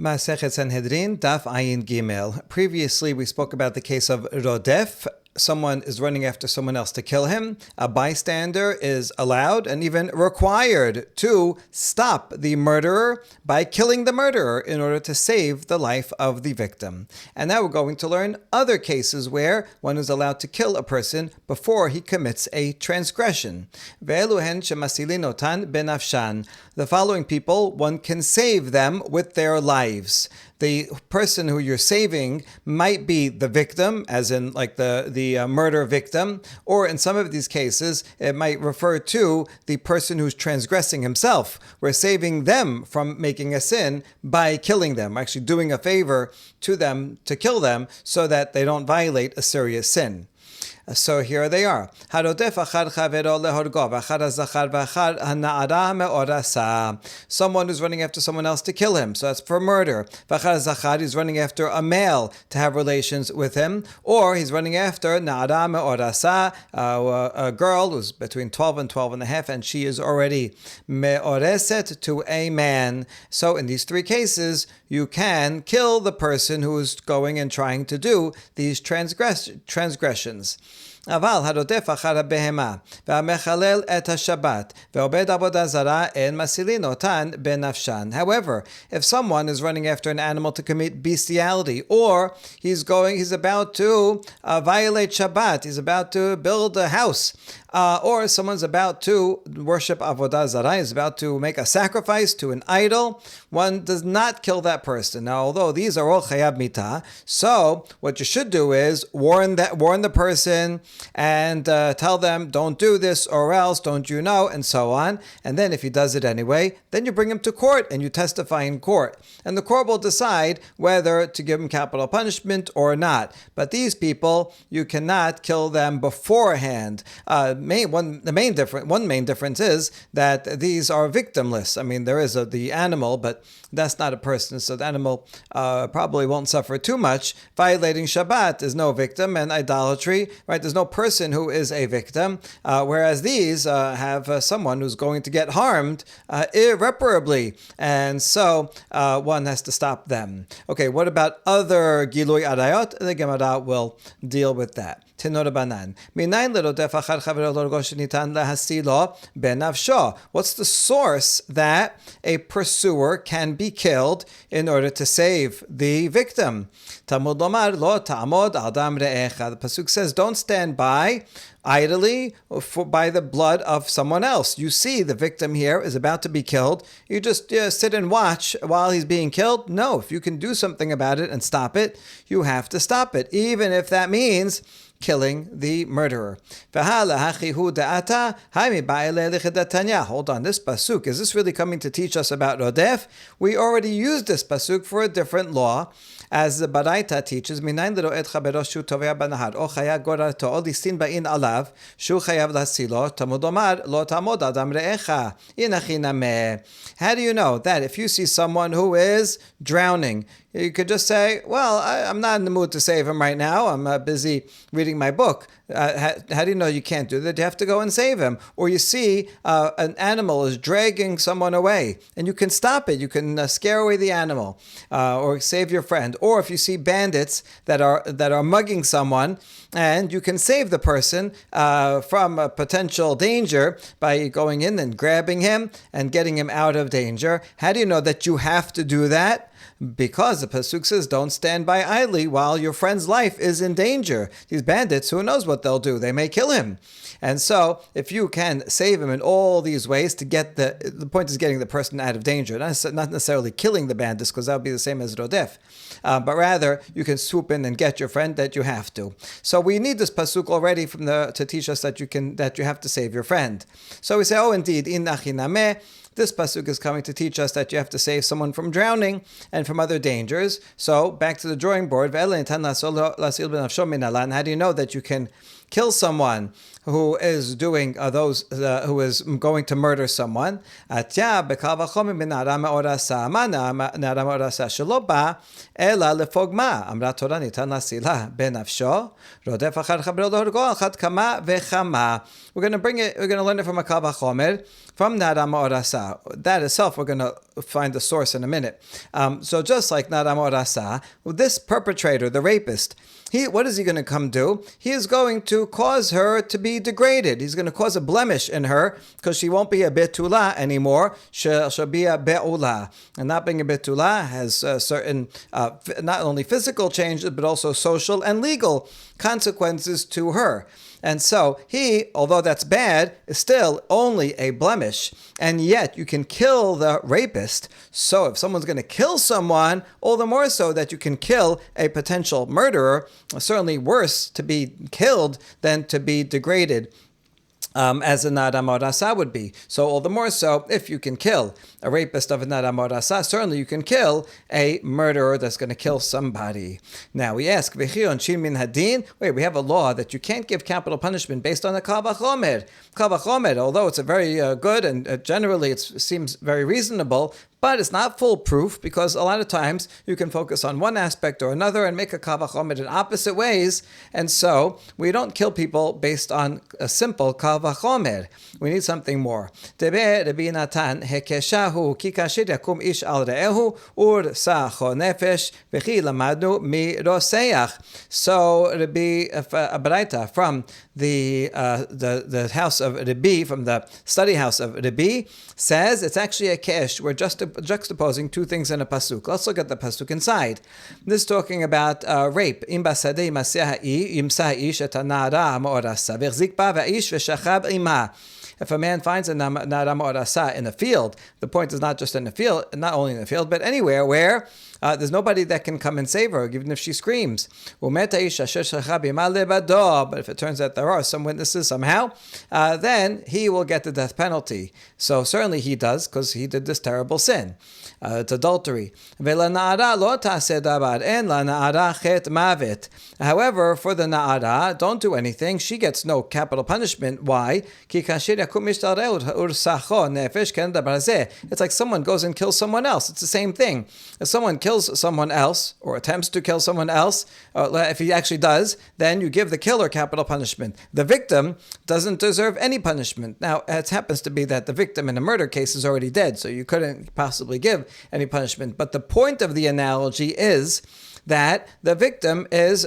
Masechet Sanhedrin, Daf Ayin Gimel. Previously, we spoke about the case of Rodef. Someone is running after someone else to kill him. A bystander is allowed and even required to stop the murderer by killing the murderer in order to save the life of the victim. And now we're going to learn other cases where one is allowed to kill a person before he commits a transgression. Ve'eluhen shemasilinotan benafshan. The following people, one can save them with their lives. The person who you're saving might be the victim, as in like the murder victim, or in some of these cases, it might refer to the person who's transgressing himself. We're saving them from making a sin by killing them. We're actually doing a favor to them to kill them so that they don't violate a serious sin. So here they are. Someone who's running after someone else to kill him, so that's for murder. He's running after a male to have relations with him, or he's running after a girl who's between 12 and 12 and a half, and she is already me'oreset to a man. So in these three cases, you can kill the person who is going and trying to do these transgressions. אבל הרודף אחר הבהמה והמחלל את השבת ועובד עבודה זרה אין מסילין אותן בנפשן. However, if someone is running after an animal to commit bestiality, or he's about to violate Shabbat, he's about to build a house, or someone's about to worship avodah zarah, is about to make a sacrifice to an idol, one does not kill that person. Now, although these are all chayab mitah, so what you should do is warn the person and tell them, don't do this or else, don't you know, and so on. And then if he does it anyway, then you bring him to court and you testify in court. And the court will decide whether to give him capital punishment or not. But these people, you cannot kill them beforehand. One main difference is that these are victimless. I mean, there is the animal, but that's not a person, so the animal probably won't suffer too much. Violating Shabbat is no victim, and idolatry, right? There's no person who is a victim, whereas these have someone who's going to get harmed irreparably, and so one has to stop them. Okay, what about other Gilui Arayot? The Gemara will deal with that. Tenor Banan. What's the source that a pursuer can be killed in order to save the victim? Talmud Lomar lo ta'amod al dam re'echa. The pasuk says, don't stand by idly by the blood of someone else. You see the victim here is about to be killed. You just sit and watch while he's being killed? No, if you can do something about it and stop it, you have to stop it, even if that means killing the murderer. Hold on, this pasuk, is this really coming to teach us about Rodef? We already used this pasuk for a different law, as the Baraita teaches, how do you know that if you see someone who is drowning, you could just say, well, I'm not in the mood to save him right now. I'm busy reading my book. How do you know you can't do that? You have to go and save him. Or you see an animal is dragging someone away, and you can stop it. You can scare away the animal, or save your friend. Or if you see bandits that are mugging someone, and you can save the person from a potential danger by going in and grabbing him and getting him out of danger. How do you know that you have to do that? Because the pasuk says, don't stand by idly while your friend's life is in danger. These bandits, who knows what they'll do? They may kill him. And so, if you can save him in all these ways to get the point is getting the person out of danger, not necessarily killing the bandits, because that would be the same as Rodef. But rather, you can swoop in and get your friend, that you have to. So we need this pasuk already to teach us that you have to save your friend. So we say, oh, indeed, in achinameh. This pasuk is coming to teach us that you have to save someone from drowning and from other dangers. So back to the drawing board. How do you know that you can kill someone who is doing who is going to murder someone? We're going to learn it from a Kal Vachomer, from Nara Ma'orasa. That itself we're going to find the source in a minute. So just like Nadam Orasa, this perpetrator, the rapist, what is he going to come do? He is going to cause her to be degraded. He's going to cause a blemish in her because she won't be a betula anymore. She'll be a be'ula. And not being a betula has certain, not only physical changes, but also social and legal consequences to her. And so he, although that's bad, is still only a blemish. And yet you can kill the rapist. So if someone's going to kill someone, all the more so that you can kill a potential murderer. Certainly worse to be killed than to be degraded. As a Nadam Orasa would be. So all the more so, if you can kill a rapist of a Nadam Orasa, certainly you can kill a murderer that's going to kill somebody. Now we ask, V'chi min hadin? Wait, we have a law that you can't give capital punishment based on a kal v'chomer. Kal v'chomer, although it's a very good and generally it seems very reasonable, but it's not foolproof because a lot of times you can focus on one aspect or another and make a kal v'chomer in opposite ways. And so we don't kill people based on a simple kal v'chomer. We need something more. Tebe Rabbi Natan hekeshahu ki kasher yakum ish al re'ehu ur sa'cho nefesh v'chi lamadnu mi roseach. So Rabbi Abraita from the house of Rabbi, from the study house of Rabbi, says it's actually a kesh. We're just juxtaposing two things in a pasuk. Let's look at the pasuk inside. This is talking about rape. Im basadeh imaseh imsa ish et hanara ma'orasa v'chzik ba v'ish v'shachab ima. If a man finds a Nadam Orasa in the field, the point is not just in the field, not only in the field, but anywhere where there's nobody that can come and save her, even if she screams. But if it turns out there are some witnesses somehow, then he will get the death penalty. So certainly he does, because he did this terrible sin. It's adultery. However, for the Na'ara, don't do anything. She gets no capital punishment. Why? It's like someone goes and kills someone else. It's the same thing. If someone kills someone else, or attempts to kill someone else, if he actually does, then you give the killer capital punishment. The victim doesn't deserve any punishment. Now, it happens to be that the victim in a murder case is already dead, so you couldn't possibly give any punishment. But the point of the analogy is that the victim is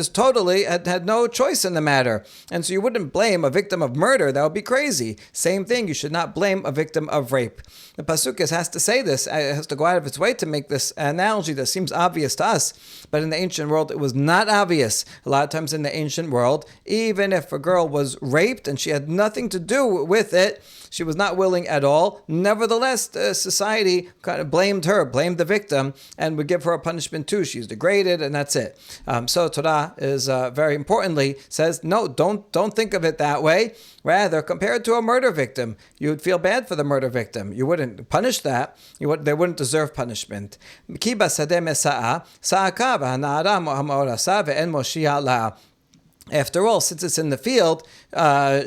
totally had no choice in the matter. And so you wouldn't blame a victim of murder. That would be crazy. Same thing, you should not blame a victim of rape. The Pasuk has to say this, it has to go out of its way to make this analogy that seems obvious to us. But in the ancient world, it was not obvious. A lot of times in the ancient world, even if a girl was raped and she had nothing to do with it, she was not willing at all. Nevertheless, society kind of blamed her, blamed the victim, and would give her a punishment too. She's degraded, and that's it. So Torah is very importantly says, no, don't think of it that way. Rather, compared to a murder victim, you would feel bad for the murder victim. You wouldn't punish that. They wouldn't deserve punishment. After all, since it's in the field,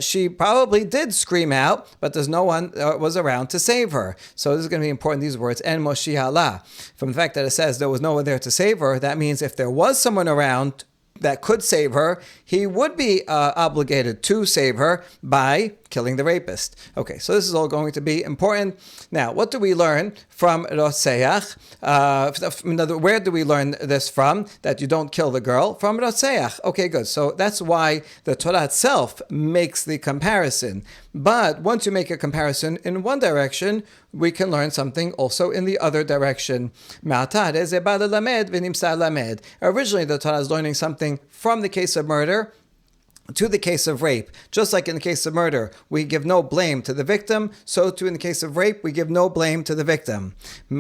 she probably did scream out, but there's no one was around to save her. So this is going to be important, these words, en moshi'ala. From the fact that it says there was no one there to save her, that means if there was someone around that could save her, he would be obligated to save her by killing the rapist. Okay, so this is all going to be important. Now, what do we learn from Rotseach? Where do we learn this from? That you don't kill the girl? From Rotseach. Okay, good. So that's why the Torah itself makes the comparison. But once you make a comparison in one direction, we can learn something also in the other direction. Originally, the Torah is learning something from the case of murder to the case of rape. Just like in the case of murder, we give no blame to the victim, so too in the case of rape, we give no blame to the victim. So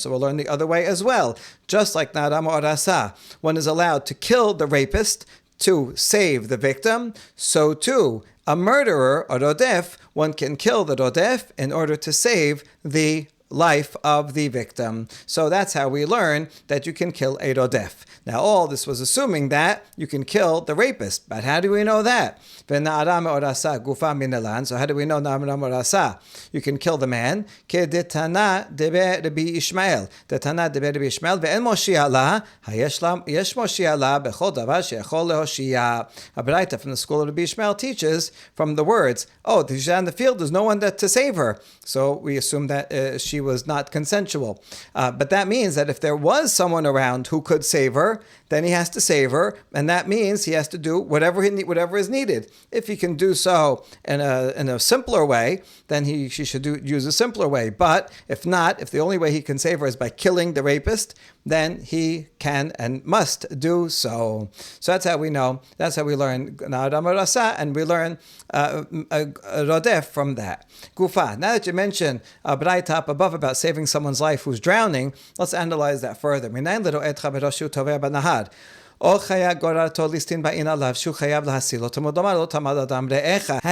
we'll learn the other way as well. Just like Nadam Orasa, one is allowed to kill the rapist to save the victim, so too a murderer, a rodef, one can kill the rodef in order to save the life of the victim. So that's how we learn that you can kill a rodef. Now all this was assuming that you can kill the rapist, but how do we know that? V'na'ara me'orasa gufa minalan. So how do we know na'ara me'orasa? You can kill the man. Kedetana debe Rabbi Ishmael. Detana debe Rabbi Ishmael. Ve'en moshiach la. Yesh moshiach la bechol davar she'echol lehoshia. A Baraita from the school of Rabbi Ishmael teaches from the words, oh, she's out in the field, there's no one to save her. So we assume that she was not consensual. But that means that if there was someone around who could save her, then he has to save her, and that means he has to do whatever is needed. If he can do so in a simpler way, then she should use a simpler way. But if not, if the only way he can save her is by killing the rapist, then he can and must do so. So that's how we know. That's how we learn Na'ara me'orasa, and we learn Rodef from that. Gufa. Now that you mentioned Baraita up above about saving someone's life who's drowning, let's analyze that further. How do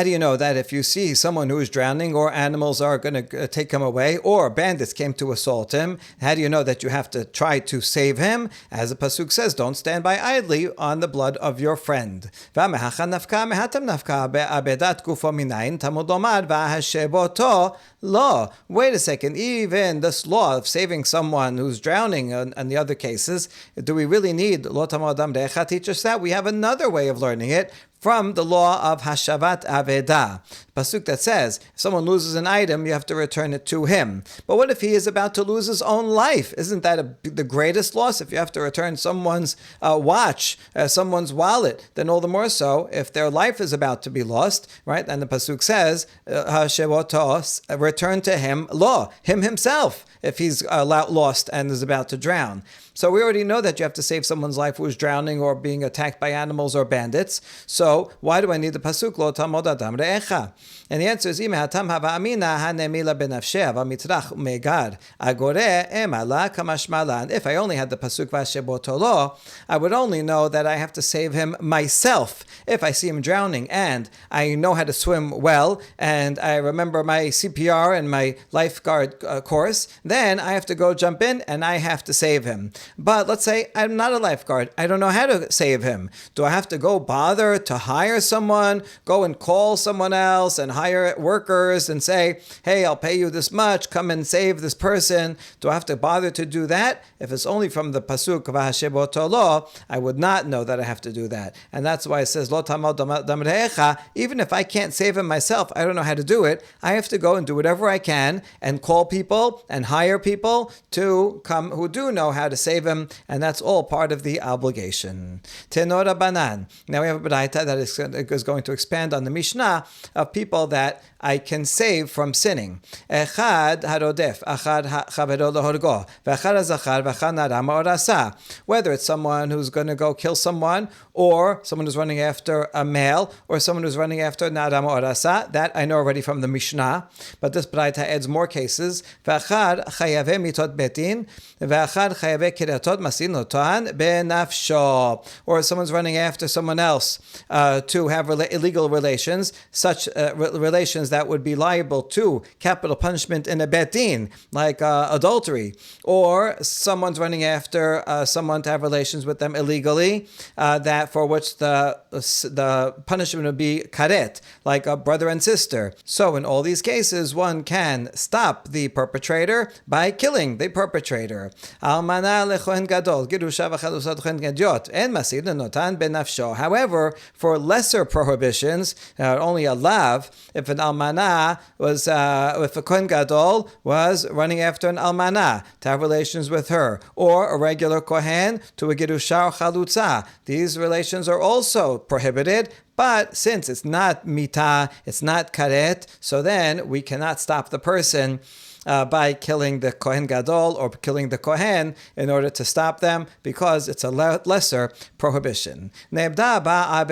you know that if you see someone who is drowning or animals are going to take him away or bandits came to assault him, how do you know that you have to try to save him? As the Pasuk says, don't stand by idly on the blood of your friend. Law. Wait a second. Even this law of saving someone who's drowning and the other cases, do we really need lo tamod adam re'echa teach us that? We have another way of learning it from the law of Hashavat Aveda. Pasuk that says, if someone loses an item, you have to return it to him. But what if he is about to lose his own life? Isn't that the greatest loss? If you have to return someone's watch, someone's wallet, then all the more so if their life is about to be lost, right? And the Pasuk says, return to him, him himself, if he's lost and is about to drown. So we already know that you have to save someone's life who is drowning or being attacked by animals or bandits. So why do I need the pasuk lo tamod adam re'echa? And the answer is imehatam hava amina hanemila benafsheh v'mitrach umegar agore emala kamashmalan. If I only had the pasuk v'ashebotolo, I would only know that I have to save him myself. If I see him drowning and I know how to swim well and I remember my CPR and my lifeguard course, then I have to go jump in and I have to save him. But let's say I'm not a lifeguard. I don't know how to save him. Do I have to go bother to hire someone, go and call someone else and hire workers and say, hey, I'll pay you this much, come and save this person? Do I have to bother to do that? If it's only from the pasuk v'hashebotolo, I would not know that I have to do that. And that's why it says, lo tamod dam re'echa. Even if I can't save him myself, I don't know how to do it, I have to go and do whatever I can and call people and hire people to come who do know how to save him, and that's all part of the obligation. Tenora banan. Now we have a baraita that is going to expand on the Mishnah of people that I can save from sinning. Echad harodef, achad chavero lehorgo, v'echad hazachar, v'echad na'ara me'orasa. Whether it's someone who's going to go kill someone, or someone who's running after a male, or someone who's running after na'ara me'orasa, that I know already from the Mishnah. But this baraita adds more cases. V'echad chayave mitot betin, v'echad chayave kiratot masin notan benafsho. Or someone's running after someone else to have illegal relations, such relations that would be liable to capital punishment in a bet din, like adultery. Or someone's running after someone to have relations with them illegally, that for which the punishment would be karet, like a brother and sister. So in all these cases, one can stop the perpetrator by killing the perpetrator. However, for lesser prohibitions, only a lav, if an almanah was, if a kohen gadol was running after an almanah to have relations with her, or a regular kohen to a gerusha or chalutza, these relations are also prohibited. But since it's not mitah, it's not karet, so then we cannot stop the person by killing the Kohen Gadol or killing the Kohen in order to stop them, because it's a lesser prohibition. Other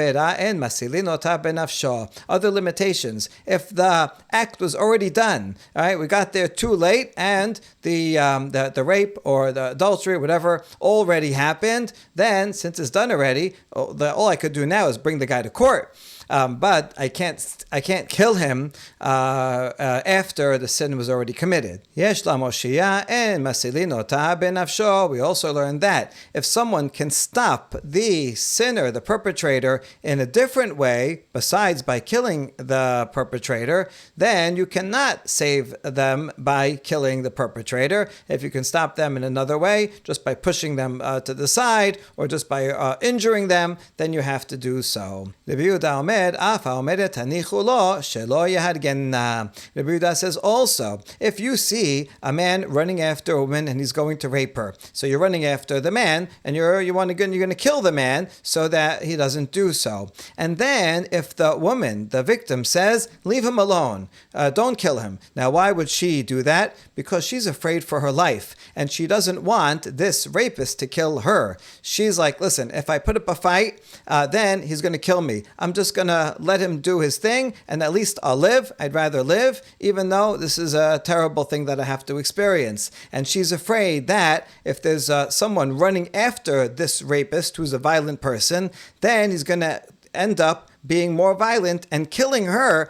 limitations. If the act was already done, all right, we got there too late, and the rape or the adultery, whatever, already happened, then since it's done already, all I could do now is bring the guy to court. but I can't kill him after the sin was already committed. Yesh la moshiyah en masilin ota benafsho. We also learned that if someone can stop the sinner, the perpetrator, in a different way, besides by killing the perpetrator, then you cannot save them by killing the perpetrator. If you can stop them in another way, just by pushing them to the side, or just by injuring them, then you have to do so. Rabbi Yehuda says also, if you see a man running after a woman and he's going to rape her, so you're running after the man and you're going to kill the man so that he doesn't do so. And then if the woman, the victim, says, leave him alone, don't kill him. Now, why would she do that? Because she's afraid for her life and she doesn't want this rapist to kill her. She's like, listen, if I put up a fight, then he's going to kill me. I'm just going to let him do his thing and at least I'll live. I'd rather live, even though this is a terrible thing that I have to experience. And she's afraid that if there's someone running after this rapist who's a violent person, then he's going to end up being more violent and killing her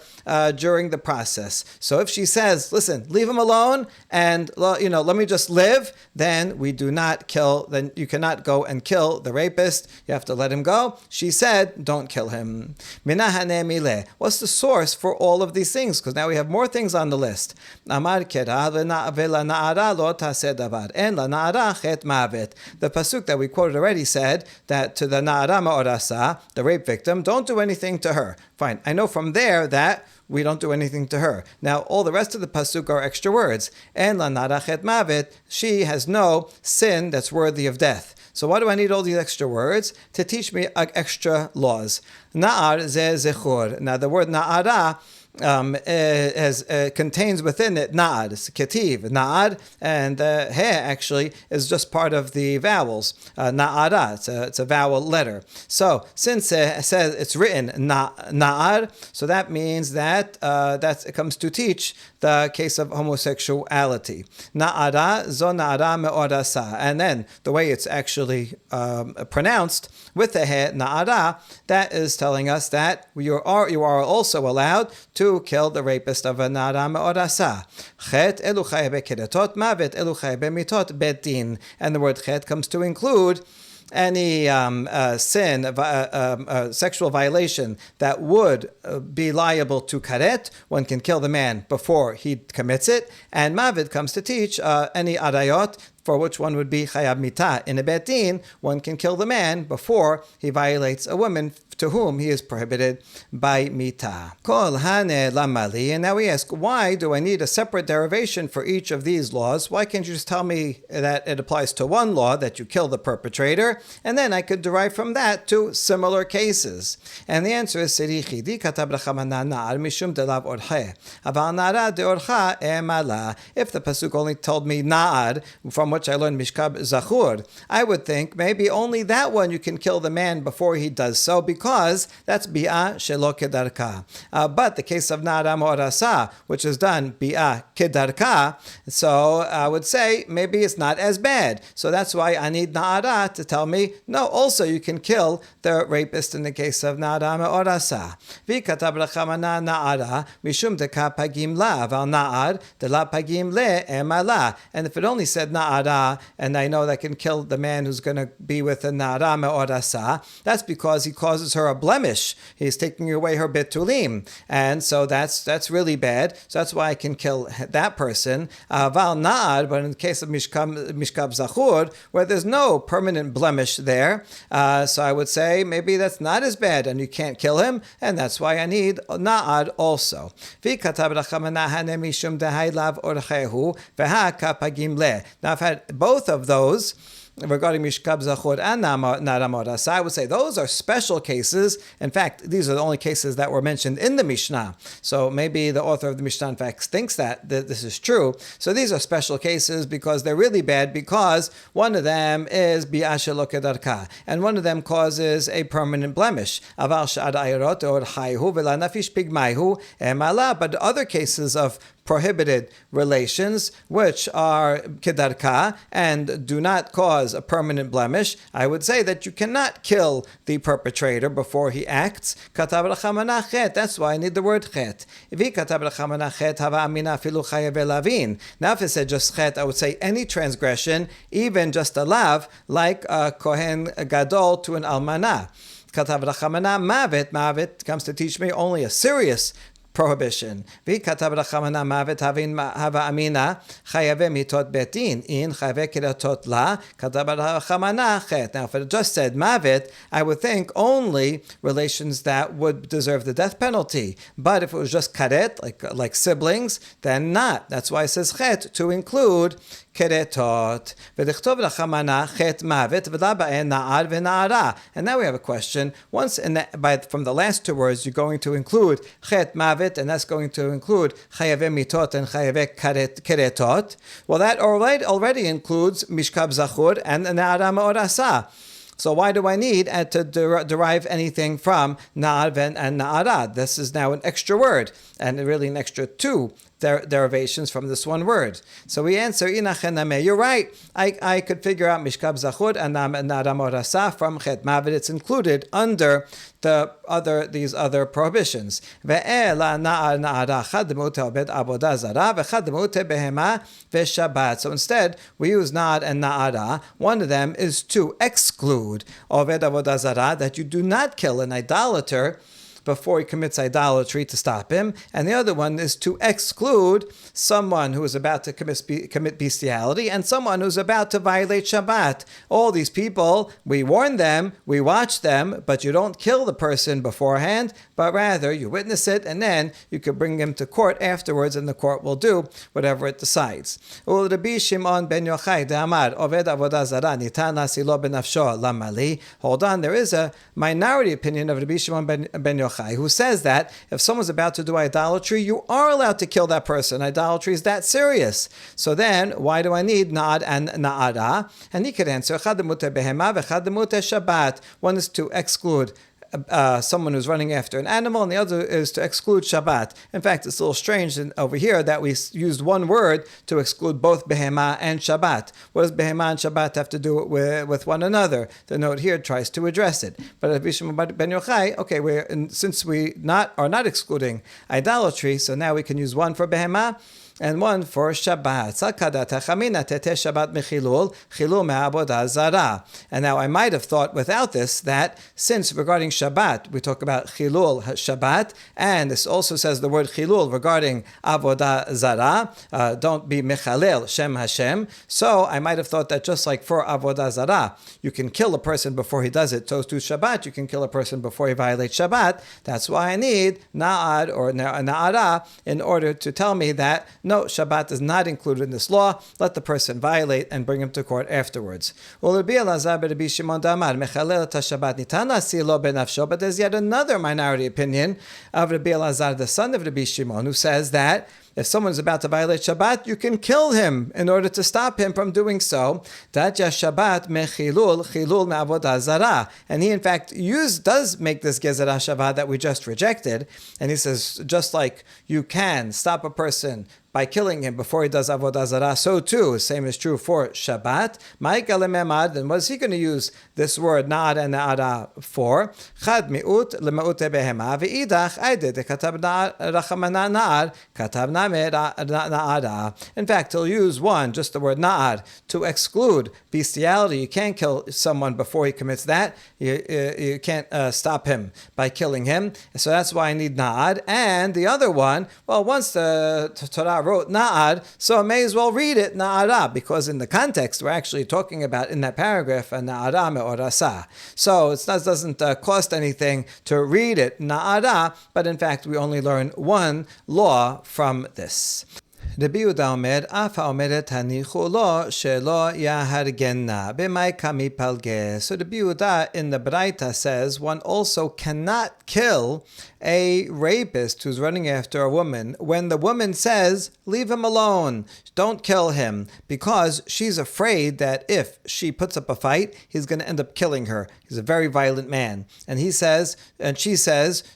during the process. So if she says, listen, leave him alone and let me just live, then we do not kill, then you cannot go and kill the rapist. You have to let him go. She said, don't kill him. What's the source for all of these things? Because now we have more things on the list. The pasuk that we quoted already said that to the na'ara ma'orasa, the rape victim, don't do anything to her. Fine. I know from there that we don't do anything to her. Now, all the rest of the pasuk are extra words. En la na'ara chet mavet, she has no sin that's worthy of death. So why do I need all these extra words? To teach me extra laws. Na'ar ze zechur. Now, the word na'ara contains within it na'ad, it's ketiv, na'ad, and he actually is just part of the vowels. Na'ara, it's a vowel letter. So since it says it's written na'ad, so that means that it comes to teach the case of homosexuality. Na'ara zo na'ara me'orasa, and then the way it's actually pronounced with the he na'ara, that is telling us that you are also allowed to kill the rapist of a na'ara me'orasa. Chet elu chayav bekeretot mavet elu chayav bemitot bet din, and the word chet comes to include any sin, sexual violation that would be liable to karet. One can kill the man before he commits it, and mavid comes to teach any arayot for which one would be chayav mitah. In a bet din, one can kill the man before he violates a woman to whom he is prohibited by mitah. Kol hane lamali. And now we ask, why do I need a separate derivation for each of these laws? Why can't you just tell me that it applies to one law, that you kill the perpetrator, and then I could derive from that to similar cases? And the answer is, if the pasuk only told me na'ar, from which I learned mishkab zachur, I would think maybe only that one you can kill the man before he does so, because that's bi'ah shelo kedarka. But the case of na'ara me'orasa, which is done bi'ah kedarka, so I would say maybe it's not as bad. So that's why I need na'ara to tell me, no, also you can kill the rapist in the case of na'ara me'orasa. V'katav rachamana na'ara mishum deka pagim la, aval na'ar de la pagim le emala. And if it only said na'ara, and I know that can kill the man who's going to be with a na'ara me'orasa, that's because he causes her a blemish. He's taking away her bitulim, and so that's really bad. So that's why I can kill that person. Val na'ad, but in the case of mishkab zachur, where there's no permanent blemish there, so I would say maybe that's not as bad, and you can't kill him, and that's why I need na'ad also. Now I've had both of those regarding mishkab zachur and na'ara me'orasa. I would say those are special cases. In fact, these are the only cases that were mentioned in the Mishnah. So maybe the author of the Mishnah, in fact, thinks that this is true. So these are special cases because they're really bad, because one of them is bi'ah shelo kedarka, and one of them causes a permanent blemish. Aval sha'ad ayirot or chayhu v'la nafish pigmayhu emala. But other cases of prohibited relations, which are kedarka and do not cause cause a permanent blemish, I would say that you cannot kill the perpetrator before he acts. Katav l'chamana chet. That's why I need the word chet. If he katav l'chamana chet, hava amina filu chayav lavin. Now if it said just chet, I would say any transgression, even just a lav, like a kohen gadol to an almana. Katav l'chamana mavet. Mavet comes to teach me only a serious prohibition. V'katav l'chamana mavet hava amina chayave mitot betin in chayave kiratot la katav l'chamana chet. Now, if it just said mavet, I would think only relations that would deserve the death penalty. But if it was just karet, like siblings, then not. That's why it says chet to include keretot. V'dichtov l'chamana chet mavet v'la ba'en na'ar v'na'ara. And now we have a question. Once from the last two words, you're going to include chet mavet, and that's going to include chayave mitot and chayave keretot. Well, that already includes mishkab zachur and na'ara ma'orasa. So why do I need to derive anything from na'ar and na'ara? This is now an extra word, and really an extra two derivations from this one word. So we answer, you're right. I could figure out mishkab zachur and na'ara ma'orasa from chet mavet. It's included under these other prohibitions. So instead, we use na'ar and na'ara. One of them is to exclude oved avodah zarah, that you do not kill an idolater before he commits idolatry to stop him. And the other one is to exclude someone who is about to commit bestiality and someone who's about to violate Shabbat. All these people, we warn them, we watch them, but you don't kill the person beforehand, but rather you witness it and then you can bring him to court afterwards and the court will do whatever it decides. Hold on, there is a minority opinion of Rabbi Shimon ben Yochai, who says that if someone's about to do idolatry, you are allowed to kill that person. Idolatry is that serious. So then, why do I need na'ad and na'ara? And he could answer, Shabbat. One is to exclude someone who's running after an animal, and the other is to exclude Shabbat. In fact, it's a little strange over here that we used one word to exclude both behema and Shabbat. What does behema and Shabbat have to do with one another? The note here tries to address it. But Rabbi Shimon ben Yochai, since we are not excluding idolatry, so now we can use one for behema and one for Shabbat. And now I might have thought without this that since regarding Shabbat, we talk about Chilul Shabbat, and this also says the word Chilul regarding Avodah Zarah, don't be Mechalel Shem Hashem. So I might have thought that just like for Avodah Zarah, you can kill a person before he does it. So to Shabbat, you can kill a person before he violates Shabbat. That's why I need Na'ad or Na'ara in order to tell me that no, Shabbat is not included in this law. Let the person violate and bring him to court afterwards. But there's yet another minority opinion of Rabbi Elazar, the son of Rabbi Shimon, who says that if someone is about to violate Shabbat, you can kill him in order to stop him from doing so. Shabbat mechilul me'avodah zarah. And he in fact does make this gezerah shavah that we just rejected. And he says, just like you can stop a person by killing him before he does avodah zarah, so too, same is true for Shabbat. Then what is he going to use this word na'ad and na'ara for? Chad mi'ut le'ma'ute behema ve'idach aide katav rachamana na'ar katav na'ara. In fact, he'll use one, just the word na'ar, to exclude bestiality. You can't kill someone before he commits that. You can't stop him by killing him. So that's why I need na'ad. And the other one, well, once the Torah wrote na'ad, so I may as well read it na'ara, because in the context we're actually talking about in that paragraph na'ara me'orasa. So it doesn't cost anything to read it na'ara, but in fact we only learn one law from this. Rabbi Yehuda Omer, Afa Omeret Hanichu Lo Shelo Yahargenna B'mai Kami Palge. So Rabbi Yehuda in the Braita says one also cannot kill a rapist who's running after a woman when the woman says, leave him alone, don't kill him, because she's afraid that if she puts up a fight, he's going to end up killing her. He's a very violent man. And she says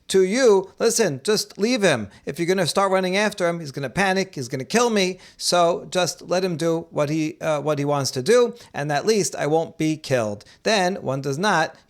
to you, listen, just leave him. If you're going to start running after him, he's going to panic, he's going to kill me. So just let him do what he wants to do, and at least I won't be killed. Then one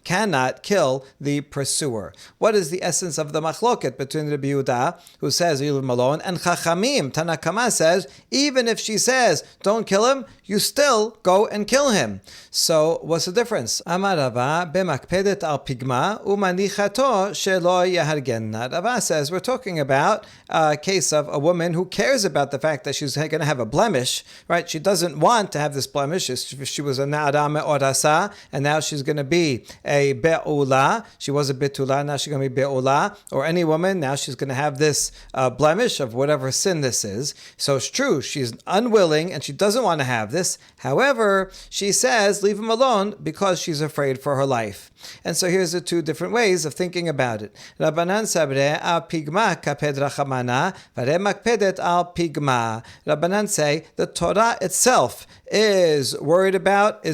cannot kill the pursuer. What is the essence of the machloket between Rabbi Yehuda, who says you leave him alone, and Chachamim, Tanakama says, even if she says don't kill him, you still go and kill him. So what's the difference? Amar Rava b'makpedet al pigma umanichato shelo yahargenna. Rava says we're talking about a case of a woman who cares about the fact that she's going to have a blemish, right? She doesn't want to have this blemish. She was a na'ara me'orasa, and now she's going to be a be'ula. She was a betula, now she's going to be be'ula. Or any woman, now she's going to have this blemish of whatever sin this is. So it's true, she's unwilling and she doesn't want to have this. However, she says, leave him alone because she's afraid for her life. And so here's the two different ways of thinking about it. Rabbanan sabre al pigma kaped rachamana, vare makpedet al pigma. Rabbanan say the Torah itself is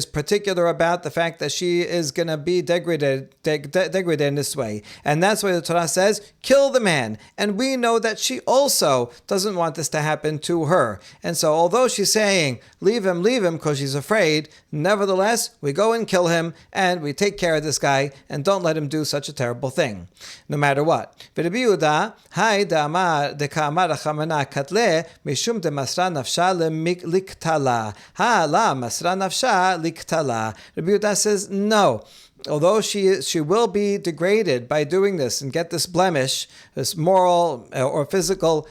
particular about the fact that she is going to be degraded in this way. And that's why the Torah says, kill the man. And we know that she also doesn't want this to happen to her. And so although she's saying, leave him, because she's afraid, nevertheless, we go and kill him, and we take care of this guy, and don't let him do such a terrible thing, no matter what. Rabbi Yehuda, hai da'amar deka'amar rachamana katle, mishum de masra nafsha liktala. Ha la masra nafsha liktala. Rabbi Yehuda says, no. Although she will be degraded by doing this and get this blemish, this moral or physical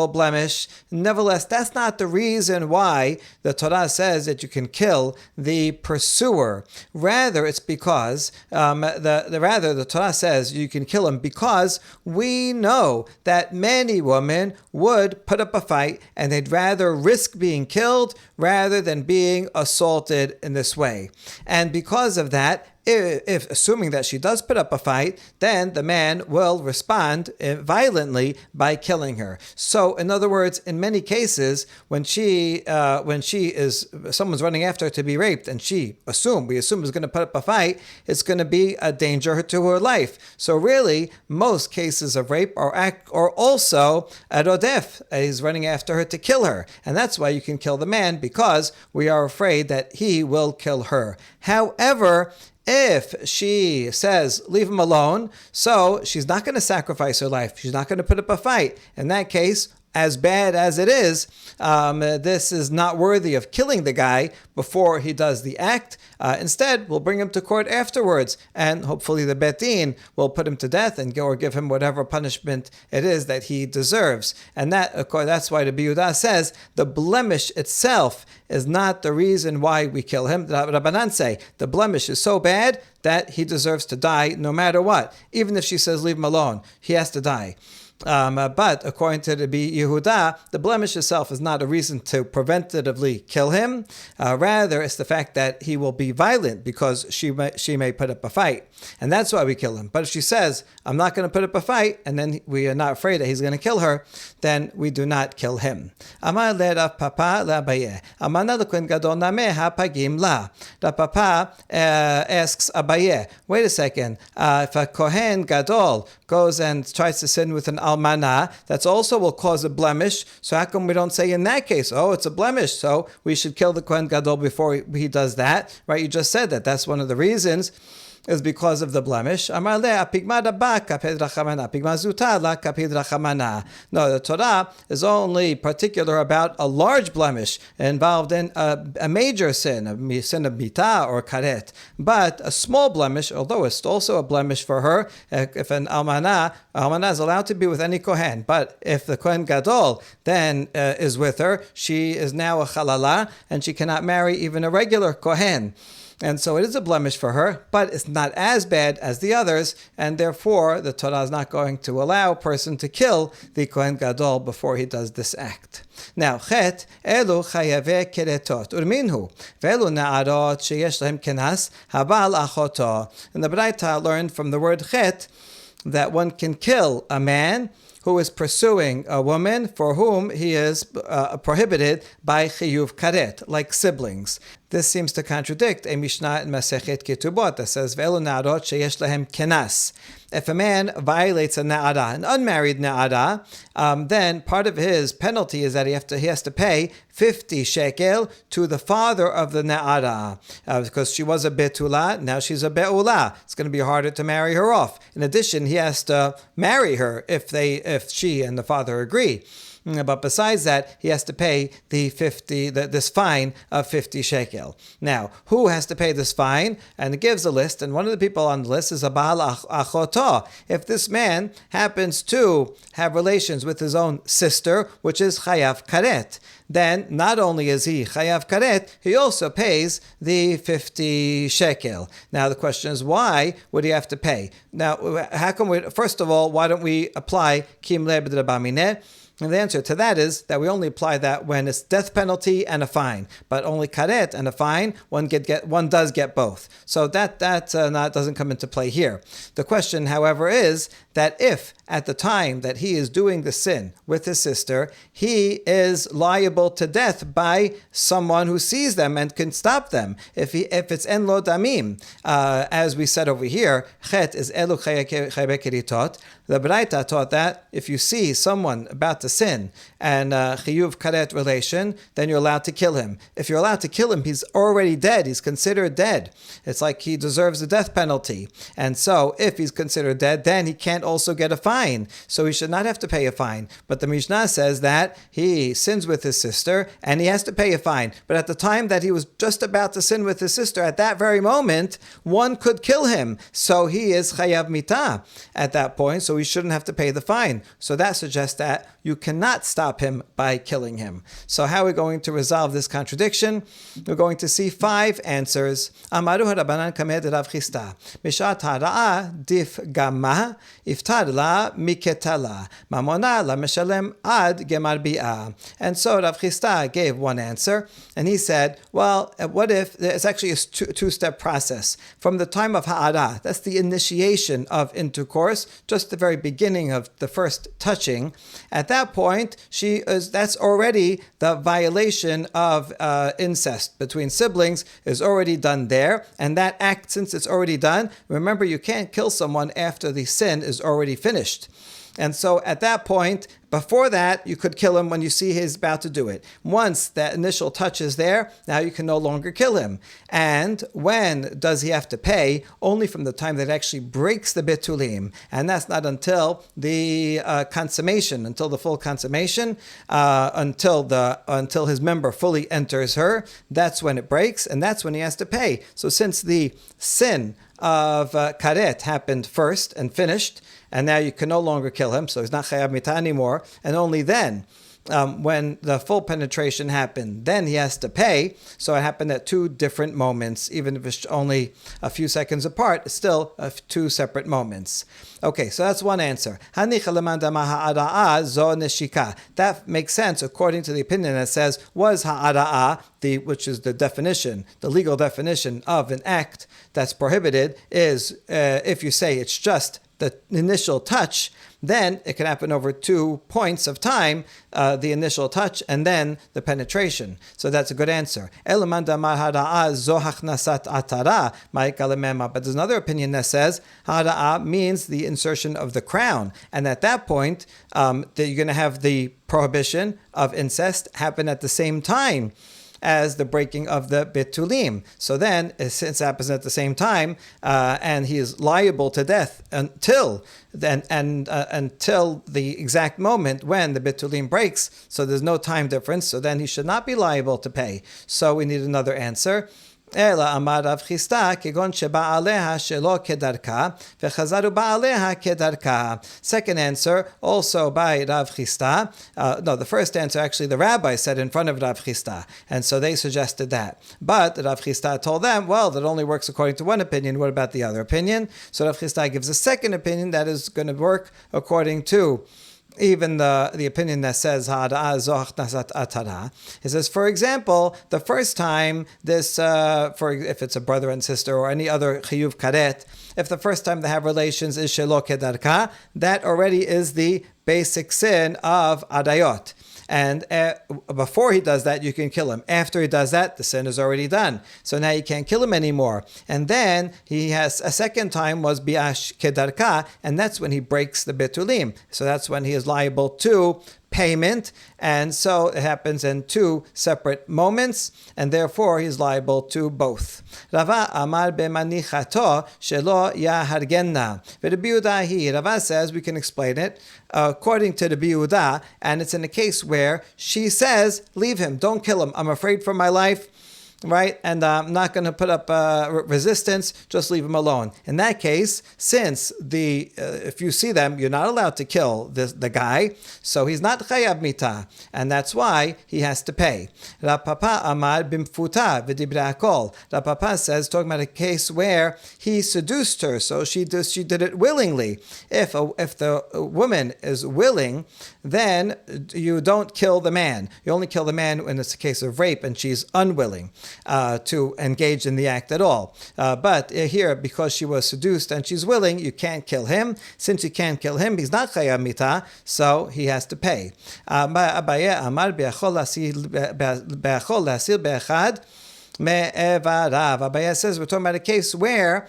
blemish, nevertheless, that's not the reason why the Torah says that you can kill the pursuer. Rather, it's because the Torah says you can kill him because we know that many women would put up a fight and they'd rather risk being killed rather than being assaulted in this way. And because of that, if assuming that she does put up a fight, then the man will respond violently by killing her. So, in other words, in many cases, when someone's running after her to be raped, and we assume is going to put up a fight, it's going to be a danger to her life. So, really, most cases of rape are also a rodef, is running after her to kill her, and that's why you can kill the man because we are afraid that he will kill her. However, if she says, leave him alone, so she's not going to sacrifice her life. She's not going to put up a fight. In that case, as bad as it is, this is not worthy of killing the guy before he does the act. Instead, we'll bring him to court afterwards, and hopefully the Bet Din will put him to death or give him whatever punishment it is that he deserves. And that, of course, that's why the Rabbi Yehuda says the blemish itself is not the reason why we kill him. The Rabbanan say the blemish is so bad that he deserves to die no matter what. Even if she says leave him alone, he has to die. But according to the Rabbi Yehuda, the blemish itself is not a reason to preventatively kill him. Rather, it's the fact that he will be violent because she may put up a fight. And that's why we kill him. But if she says, I'm not going to put up a fight, and then we are not afraid that he's going to kill her, then we do not kill him. Amar le Rav Papa le Abaye. Amana l'kohen gadol nameh hapagim la. Rav Papa asks Abaye, wait a second, if a kohen gadol goes and tries to sin with an almana, that's also will cause a blemish. So how come we don't say in that case, it's a blemish, so we should kill the kohen gadol before he does that? Right? You just said that. That's one of the reasons. Is because of the blemish. No, the Torah is only particular about a large blemish involved in a major sin, a sin of mita or karet. But a small blemish, although it's also a blemish for her, if an almana is allowed to be with any kohen, but if the kohen gadol then is with her, she is now a halala and she cannot marry even a regular kohen. And so it is a blemish for her, but it's not as bad as the others, and therefore the Torah is not going to allow a person to kill the Kohen Gadol before he does this act. Now, chet, elu chayave keretot, urminhu, velu na'arot sheyesh lahem kenas, habal achoto. And the Braita learned from the word chet that one can kill a man who is pursuing a woman for whom he is prohibited by chiyuv karet, like siblings. This seems to contradict a Mishnah in Masechet Ketubot that says, Ve'elu na'arot sheyesh lahem kenas. If a man violates a na'ara, an unmarried na'ara, then part of his penalty is that he has to pay 50 shekel to the father of the na'ara. Because she was a betula, now she's a be'ula. It's going to be harder to marry her off. In addition, he has to marry her if she and the father agree. But besides that, he has to pay this fine of 50 shekel. Now, who has to pay this fine? And it gives a list, and one of the people on the list is a Baal Achoto. If this man happens to have relations with his own sister, which is Chayav Karet, then not only is he Chayav Karet, he also pays the 50 shekel. Now, the question is, why would he have to pay? Now, how come first of all, why don't we apply Kim Le B'Drabamineh? And the answer to that is that we only apply that when it's death penalty and a fine, but only karet and a fine, one does get both. So that doesn't come into play here. The question, however, is that if at the time that he is doing the sin with his sister, he is liable to death by someone who sees them and can stop them. If it's en lo damim, as we said over here, chet is elu chaybe keritot. The Braita taught that if you see someone about to sin and chiyuv karet relation, then you're allowed to kill him. If you're allowed to kill him, he's already dead. He's considered dead. It's like he deserves the death penalty. And so if he's considered dead, then he can't also get a fine. So he should not have to pay a fine. But the Mishnah says that he sins with his sister and he has to pay a fine. But at the time that he was just about to sin with his sister, at that very moment, one could kill him. So he is chayav mitah at that point. So he shouldn't have to pay the fine. So that suggests that you cannot stop him by killing him. So how are we going to resolve this contradiction? We're going to see 5 answers. Amaru harabanan kamed Rav Chisda. Mishat hara'a dif gamma iftar la miketala mamona la meshalem ad gemar bi'ah. And so Rav Chisda gave one answer, and he said, well, what if it's actually a two-step process. From the time of ha'ara, that's the initiation of intercourse, just the very beginning of the first touching. At that point, that's already the violation of incest between siblings is already done there. And that act, since it's already done, remember, you can't kill someone after the sin is already finished. And so at that point, before that, you could kill him when you see he's about to do it. Once that initial touch is there, now you can no longer kill him. And when does he have to pay? Only from the time that it actually breaks the bitulim. And that's not until the consummation, until the full consummation, until his member fully enters her. That's when it breaks, and that's when he has to pay. So since the sin of karet happened first and finished, and now you can no longer kill him, so he's not chayav mitah anymore, and only then, when the full penetration happened, then he has to pay. So it happened at 2 different moments, even if it's only a few seconds apart, it's still 2 separate moments. Okay, so that's one answer. That makes sense according to the opinion that says, was ha'ara'ah, which is the definition, the legal definition of an act that's prohibited, is if you say it's just the initial touch, then it can happen over 2 points of time, the initial touch and then the penetration. So that's a good answer. But there's another opinion that says hara'ah means the insertion of the crown. And at that point, that you're going to have the prohibition of incest happen at the same time as the breaking of the betulim. So then, since it happens at the same time, and he is liable to death until the exact moment when the betulim breaks, so there's no time difference, so then he should not be liable to pay. So we need another answer. Ela amar Rav Chisda kegon sheba'aleha shelo kedarka vechazaru ba'aleha kedarka. Second answer, also by Rav Chisda. The first answer actually the rabbi said in front of Rav Chisda, and so they suggested that. But Rav Chisda told them, well, that only works according to one opinion. What about the other opinion? So Rav Chisda gives a second opinion that is going to work according to even the opinion that says it says, for example, the first time this, if it's a brother and sister or any other chiyuv karet, if the first time they have relations is shelo kedarka, that already is the basic sin of adayot. And before he does that, you can kill him. After he does that, the sin is already done. So now you can't kill him anymore. And then he has a second time was bi'ash kedarka, and that's when he breaks the betulim. So that's when he is liable to payment, and so it happens in two separate moments, and therefore he's liable to both. Rava amar b'manichato shelo yahargenna. V'Rabbi Yehuda Rava says we can explain it according to the Rabbi Yehuda, and it's in a case where she says, "Leave him, don't kill him. I'm afraid for my life." Right? And I'm not going to put up resistance, just leave him alone. In that case, since if you see them, you're not allowed to kill the guy, so he's not chayav mita, and that's why he has to pay. Rav Papa amar bimfuta v'dibra akol. Rav Papa says, talking about a case where he seduced her, so she did it willingly. If the woman is willing, then you don't kill the man. You only kill the man when it's a case of rape and she's unwilling to engage in the act at all. But here, because she was seduced and she's willing, you can't kill him. Since you can't kill him, he's not chayav mita, so he has to pay. Abaye amar be'achol lasir be'echad. Abaya says we're talking about a case where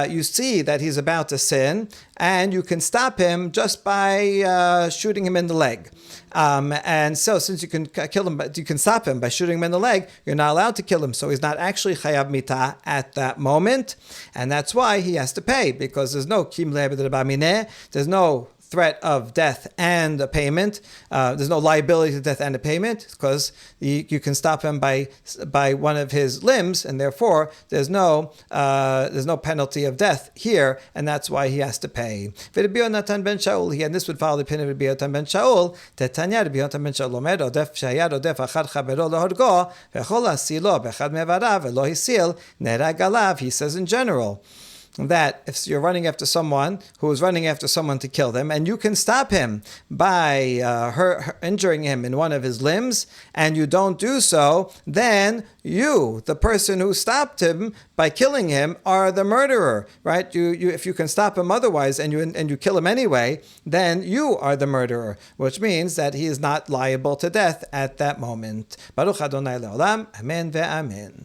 you see that he's about to sin, and you can stop him just by shooting him in the leg. And so, since you can kill him, but you can stop him by shooting him in the leg, you're not allowed to kill him. So he's not actually chayav mita at that moment, and that's why he has to pay, because there's no kim le'abed, there's no threat of death and a payment. There's no liability to death and a payment, because you can stop him by one of his limbs, and therefore there's no penalty of death here, and that's why he has to pay. And this would follow the opinion of Rabbi Yotam ben Shaul. Tetanya Rabbi Yotam ben Shaul omer odef shaya odef achad chavero lohorgo v'chol asilo b'echad mevarav v'lo hisil nerag alav. He says in general that if you're running after someone who is running after someone to kill them, and you can stop him by injuring him in one of his limbs, and you don't do so, then you, the person who stopped him by killing him, are the murderer, right? If you can stop him otherwise, and you kill him anyway, then you are the murderer, which means that he is not liable to death at that moment. Baruch Adonai le'olam, amen ve'amen.